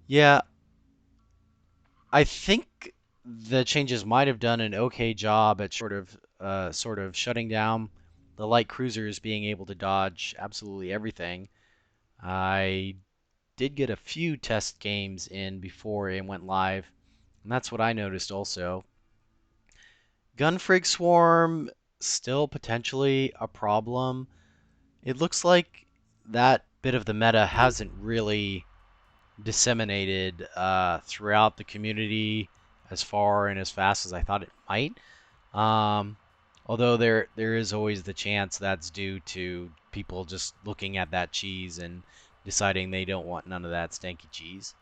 Yeah, I think the changes might have done an okay job at sort of shutting down the light cruisers being able to dodge absolutely everything. I did get a few test games in before it went live, and that's what I noticed also. Gunfrig Swarm still potentially a problem. It looks like that bit of the meta hasn't really disseminated throughout the community as far and as fast as I thought it might. Um, although there is always the chance that's due to people just looking at that cheese and deciding they don't want none of that stanky cheese.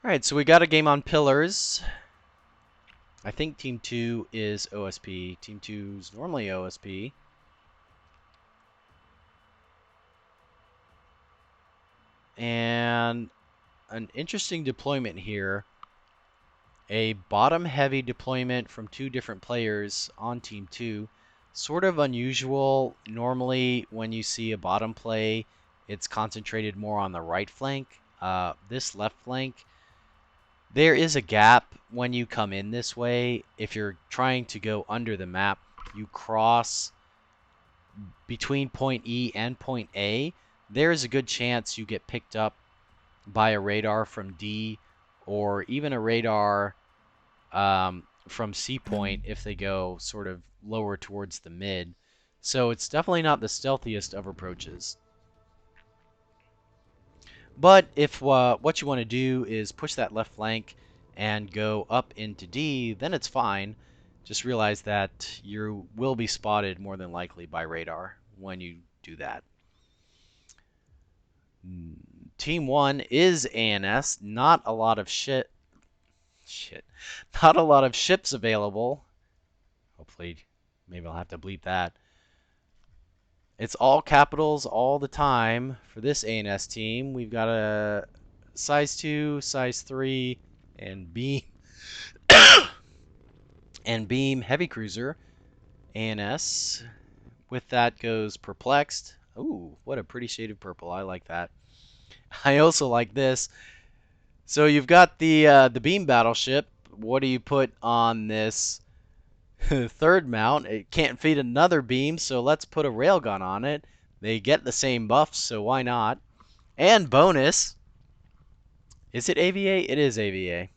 All right, so we got a game on pillars. I think Team 2 is OSP. Team 2 is normally OSP. And an interesting deployment here. A bottom-heavy deployment from two different players on Team 2. Sort of unusual. Normally, when you see a bottom play, it's concentrated more on the right flank. This left flank, there is a gap when you come in this way. If you're trying to go under the map, you cross between point E and point A. There is a good chance you get picked up by a radar from D or even a radar from C point if they go sort of lower towards the mid. So it's definitely not the stealthiest of approaches. But if what you want to do is push that left flank and go up into D, then it's fine. Just realize that you will be spotted more than likely by radar when you do that. Team 1 is ANS. Not a lot of shit. Not a lot of ships available. Hopefully, maybe I'll have to bleep that. It's all capitals all the time for this ANS team. We've got a size 2, size 3, and beam and beam heavy cruiser ANS. With that goes perplexed. Ooh, what a pretty shade of purple. I like that. I also like this. So you've got the beam battleship. What do you put on this third mount? It can't feed another beam, so let's put a railgun on it. They get the same buffs, so why not? And bonus, is it AVA? It is AVA.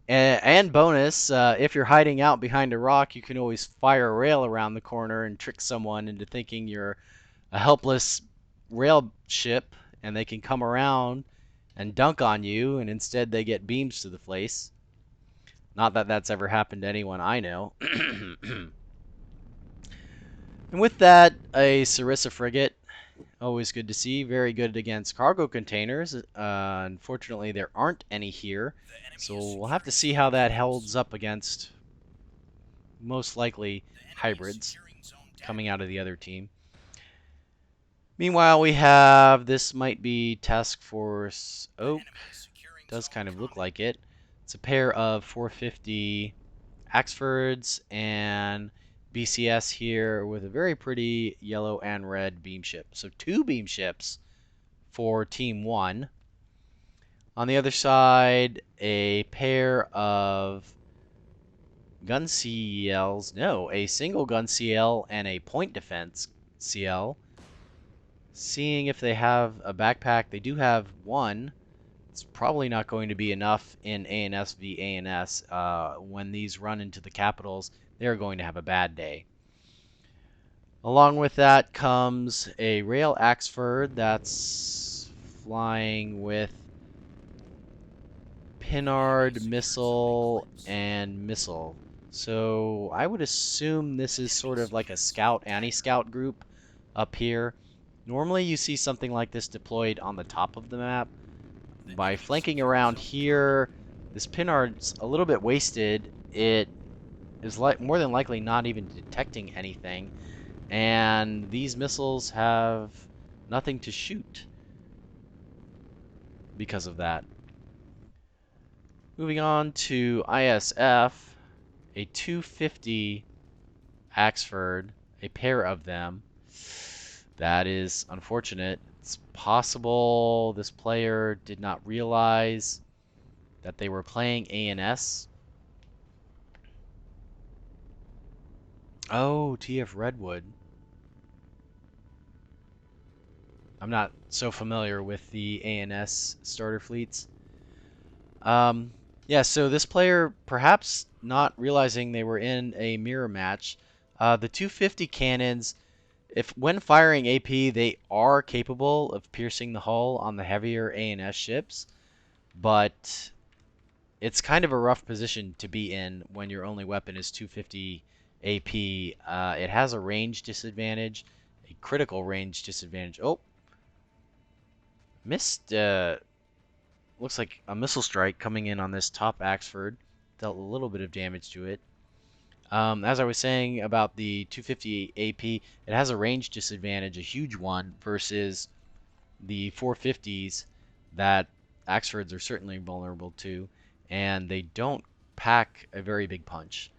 And bonus, if you're hiding out behind a rock, you can always fire a rail around the corner and trick someone into thinking you're a helpless rail ship, and they can come around and dunk on you, and instead they get beams to the face. Not that that's ever happened to anyone I know. And with that, a Sarissa frigate. Always good to see. Very good against cargo containers. Unfortunately, there aren't any here. So we'll have to see how that holds up against most likely hybrids coming out of the other team. Meanwhile, we have, this might be Task Force Oak. Does kind of look like it. It's a pair of 450 Axfords and BCS here with a very pretty yellow and red beam ship. So 2 beam ships for Team 1. On the other side, a pair of gun CLs. No, a single gun CL and a point defense CL. Seeing if they have a backpack. They do have one. It's probably not going to be enough in ANS v ANS. When these run into the capitals, they're going to have a bad day. Along with that comes a rail Axford that's flying with Pinard, missile, and missile. So I would assume this is sort of like a scout, anti-scout group up here. Normally you see something like this deployed on the top of the map. By flanking around here, this Pinard's a little bit wasted. It is more than likely not even detecting anything. And these missiles have nothing to shoot because of that. Moving on to ISF, a 250 Axford, a pair of them. That is unfortunate. It's possible this player did not realize that they were playing ANS. Oh, TF Redwood. I'm not so familiar with the ANS starter fleets. Um, yeah, so this player, perhaps not realizing they were in a mirror match, the 250 cannons, if when firing AP, they are capable of piercing the hull on the heavier ANS ships, but it's kind of a rough position to be in when your only weapon is 250 AP. It has a range disadvantage, a critical range disadvantage. Oh, missed. Looks like a missile strike coming in on this top Axford. Dealt a little bit of damage to it. As I was saying about the 250 AP, it has a range disadvantage, a huge one, versus the 450s that Axfords are certainly vulnerable to, and they don't pack a very big punch.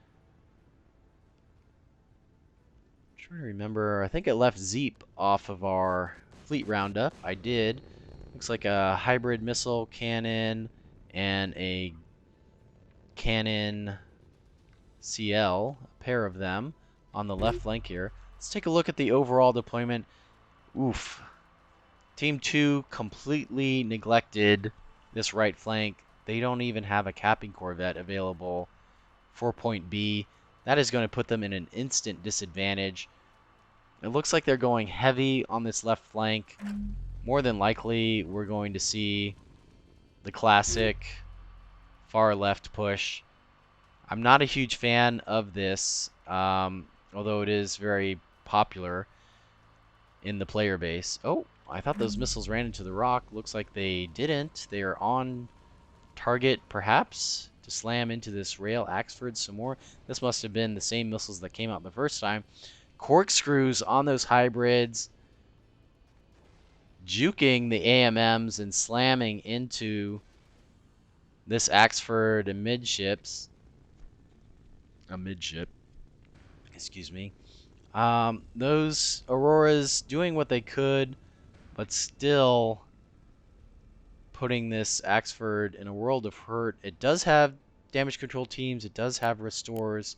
I'm trying to remember, I think I left Zeep off of our fleet roundup. I did. Looks like a hybrid missile cannon and a cannon CL, a pair of them on the left flank here. Let's take a look at the overall deployment. Oof. Team 2 completely neglected this right flank. They don't even have a capping corvette available for point B. That is going to put them in an instant disadvantage. It looks like they're going heavy on this left flank. More than likely, we're going to see the classic far left push. I'm not a huge fan of this, although it is very popular in the player base. Oh, I thought those missiles ran into the rock. Looks like they didn't. They are on target, perhaps, to slam into this rail Axford some more. This must have been the same missiles that came out the first time. Corkscrews on those hybrids, juking the AMMs and slamming into this Axford amidships. A midship. Excuse me. Those Auroras doing what they could, but still putting this Axford in a world of hurt. It does have damage control teams, it does have restores,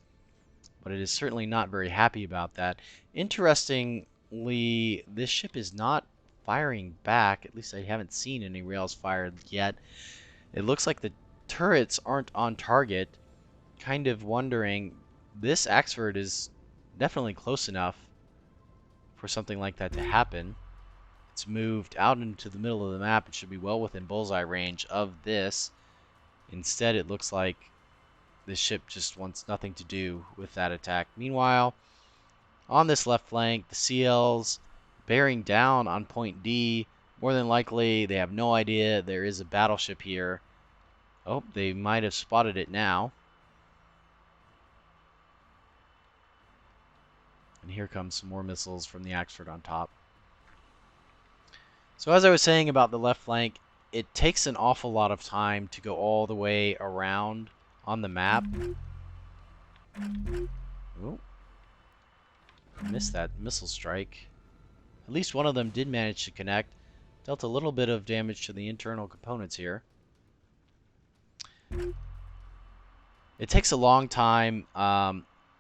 but it is certainly not very happy about that. Interestingly, this ship is not firing back. At least I haven't seen any rails fired yet. It looks like the turrets aren't on target. Kind of wondering, this Axford is definitely close enough for something like that to happen. It's moved out into the middle of the map. It should be well within bullseye range of this. Instead, it looks like this ship just wants nothing to do with that attack. Meanwhile, on this left flank, the CLs bearing down on point D. More than likely, they have no idea there is a battleship here. Oh, they might have spotted it now. And here comes some more missiles from the Axford on top. So as I was saying about the left flank, it takes an awful lot of time to go all the way around on the map. Oh, missed that missile strike. At least one of them did manage to connect. Dealt a little bit of damage to the internal components here. It takes a long time,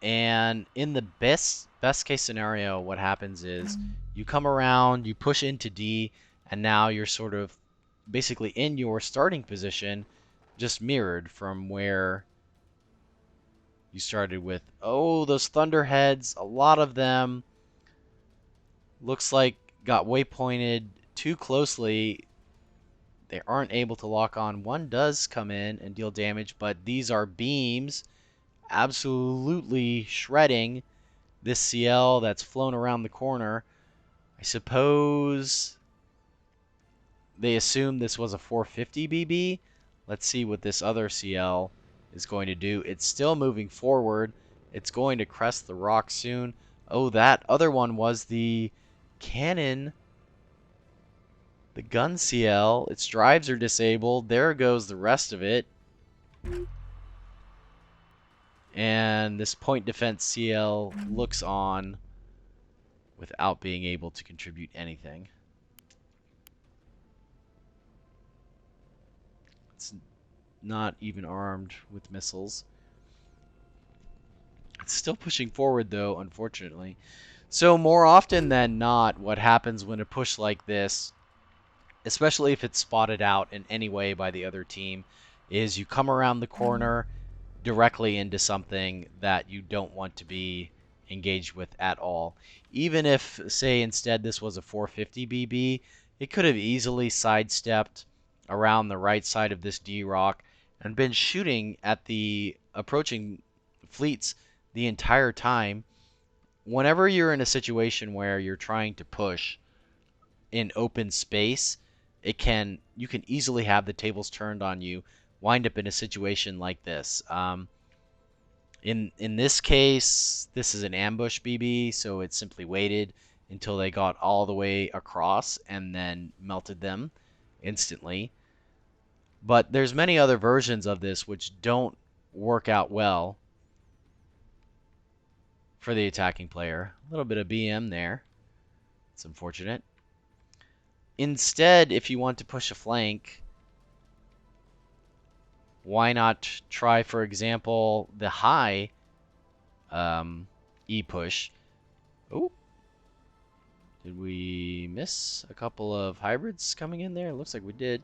and in the best case scenario, what happens is you come around, you push into D, and now you're sort of basically in your starting position, just mirrored from where you started with. Oh, those thunderheads, a lot of them looks like got waypointed too closely. They aren't able to lock on. One does come in and deal damage, but these are beams absolutely shredding this CL that's flown around the corner. I suppose they assumed this was a 450 BB. Let's see what this other CL is going to do. It's still moving forward. It's going to crest the rock soon. Oh, that other one was the cannon. The gun CL. Its drives are disabled. There goes the rest of it. And this point defense CL looks on. without being able to contribute anything. It's not even armed with missiles. It's still pushing forward, though, unfortunately. So more often than not, what happens when a push like this, especially if it's spotted out in any way by the other team, is you come around the corner directly into something that you don't want to be engaged with at all. Even if, say, instead this was a 450 BB, it could have easily sidestepped around the right side of this D-Rock and been shooting at the approaching fleets the entire time. Whenever you're in a situation where you're trying to push in open space, you can easily have the tables turned on you, wind up in a situation like this. In this case, this is an ambush BB, so it simply waited until they got all the way across and then melted them instantly. But there's many other versions of this which don't work out well for the attacking player. A little bit of BM there. It's unfortunate. Instead, if you want to push a flank, why not try, for example, the high E-push? Oh, did we miss a couple of hybrids coming in there? It looks like we did.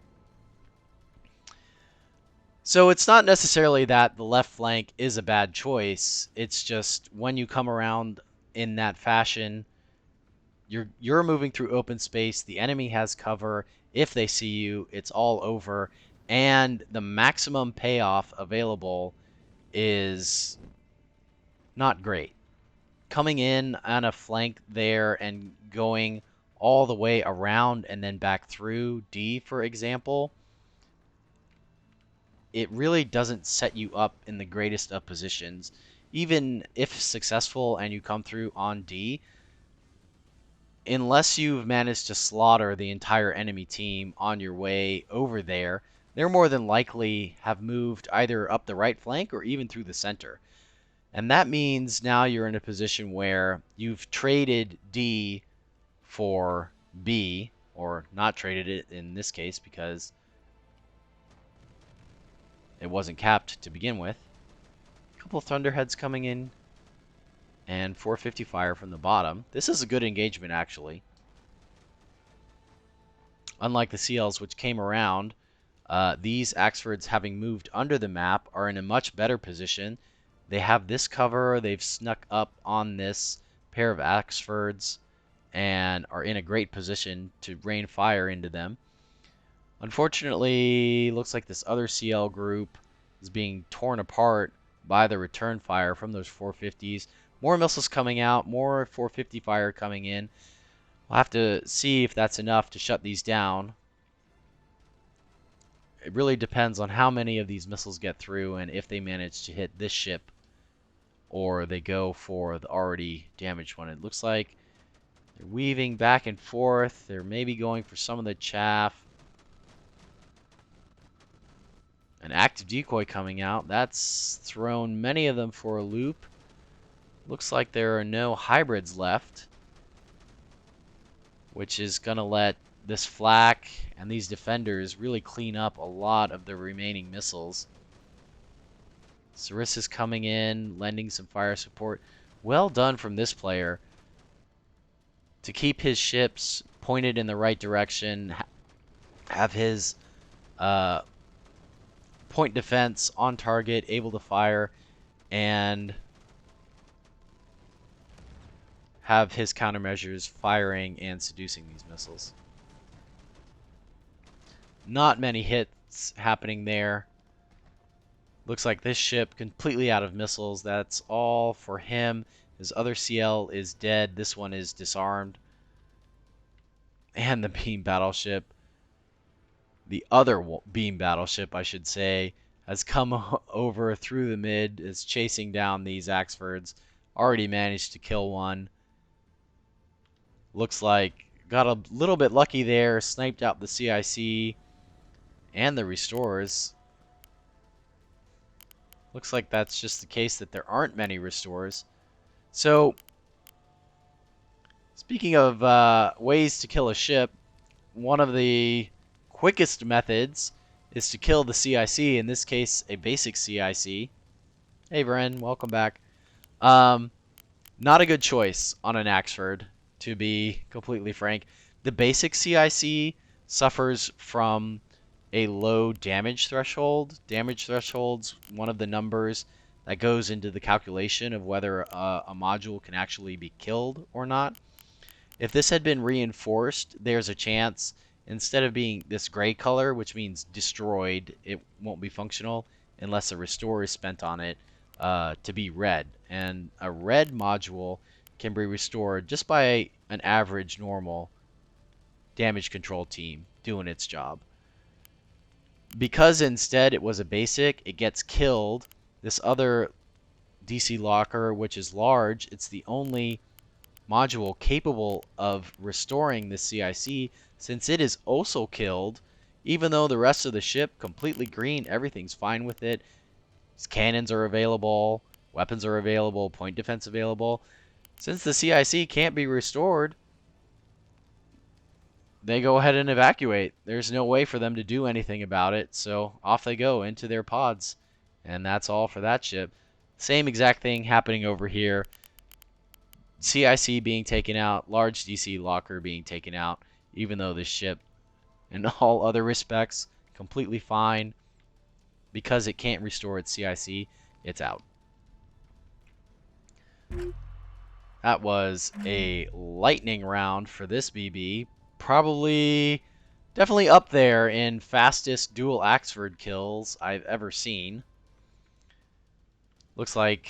So it's not necessarily that the left flank is a bad choice. It's just when you come around in that fashion, you're moving through open space. The enemy has cover. If they see you, it's all over. And the maximum payoff available is not great. Coming in on a flank there and going all the way around and then back through D, for example, it really doesn't set you up in the greatest of positions. Even if successful and you come through on D, unless you've managed to slaughter the entire enemy team on your way over there, they're more than likely have moved either up the right flank or even through the center. And that means now you're in a position where you've traded D for B, or not traded it in this case because it wasn't capped to begin with. A couple of Thunderheads coming in, and 450 fire from the bottom. This is a good engagement, actually. Unlike the CLs, which came around, these Axfords, having moved under the map, are in a much better position. They have this cover. They've snuck up on this pair of Axfords and are in a great position to rain fire into them. Unfortunately, looks like this other CL group is being torn apart by the return fire from those 450s. More missiles coming out, more 450 fire coming in. We'll have to see if that's enough to shut these down. It really depends on how many of these missiles get through and if they manage to hit this ship or they go for the already damaged one. It looks like they're weaving back and forth. They're maybe going for some of the chaff. An active decoy coming out. That's thrown many of them for a loop. Looks like there are no hybrids left, which is going to let this flak and these defenders really clean up a lot of the remaining missiles. Sarissa's coming in, lending some fire support. Well done from this player to keep his ships pointed in the right direction, have his point defense on target, able to fire, and have his countermeasures firing and seducing these missiles. Not many hits happening there. Looks like this ship completely out of missiles. That's all for him. His other CL is dead. This one is disarmed. And the beam battleship, the other beam battleship, I should say, has come over through the mid, is chasing down these Axfords. Already managed to kill one. Looks like got a little bit lucky there, sniped out the CIC and the restores. Looks like that's just the case that there aren't many restores. So, it's Speaking of ways to kill a ship, one of the quickest methods is to kill the CIC, in this case, a basic CIC. Hey, Bren, welcome back. Um, Not a good choice on an Axford, to be completely frank. The basic CIC suffers from a low damage threshold. Damage threshold's one of the numbers that goes into the calculation of whether a module can actually be killed or not. If this had been reinforced, there's a chance, instead of being this gray color, which means destroyed, it won't be functional unless a restore is spent on it, to be red. And a red module can be restored just by an average normal damage control team doing its job. Because instead it was a basic, it gets killed. This other DC locker, which is large, it's the only module capable of restoring the CIC, since it is also killed, even though the rest of the ship completely green, everything's fine with it. Cannons are available, weapons are available, point defense available. Since the CIC can't be restored, they go ahead and evacuate. There's no way for them to do anything about it, so off they go into their pods. And that's all for that ship. Same exact thing happening over here. CIC being taken out, large DC locker being taken out, even though this ship, in all other respects, completely fine. Because it can't restore its CIC, it's out. That was a lightning round for this BB. Probably, definitely up there in fastest dual Axford kills I've ever seen. Looks like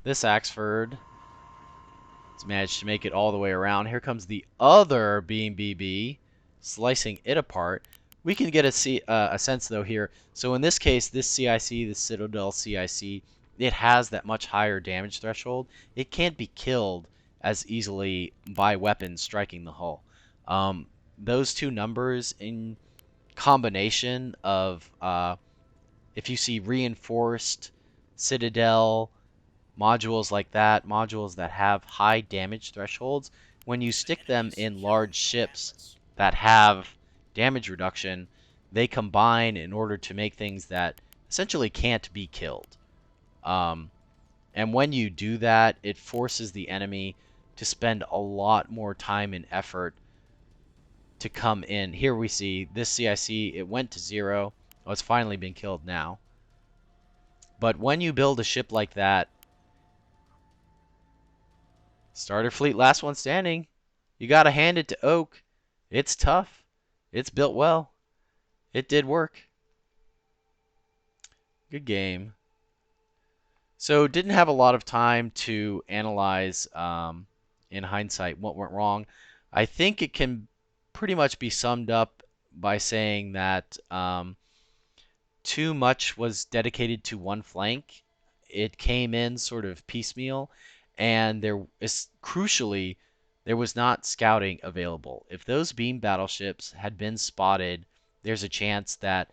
this Axford has managed to make it all the way around. Here comes the other Beam BB, slicing it apart. We can get a sense, though, here. So in this case, this CIC, the Citadel CIC, it has that much higher damage threshold. It can't be killed as easily by weapons striking the hull. Those two numbers in combination of, if you see reinforced Citadel, modules like that, modules that have high damage thresholds, when you stick them in large ships that have damage reduction, they combine in order to make things that essentially can't be killed. And when you do that, it forces the enemy to spend a lot more time and effort to come in. Here we see this CIC, it went to 0. Oh, it's finally been killed now. But when you build a ship like that, Starter fleet, last one standing. You got to hand it to Oak. It's tough. It's built well. It did work. Good game. So didn't have a lot of time to analyze, in hindsight, what went wrong. I think it can pretty much be summed up by saying that too much was dedicated to one flank. It came in sort of piecemeal, and there is crucially there was not scouting available. If those beam battleships had been spotted, there's a chance that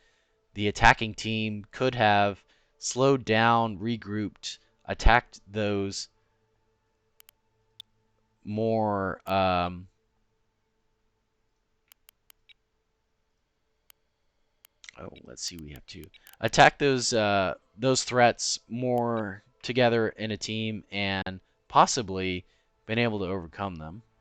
the attacking team could have slowed down, regrouped, attacked those more let's see, we have to attack those threats more together in a team and possibly been able to overcome them.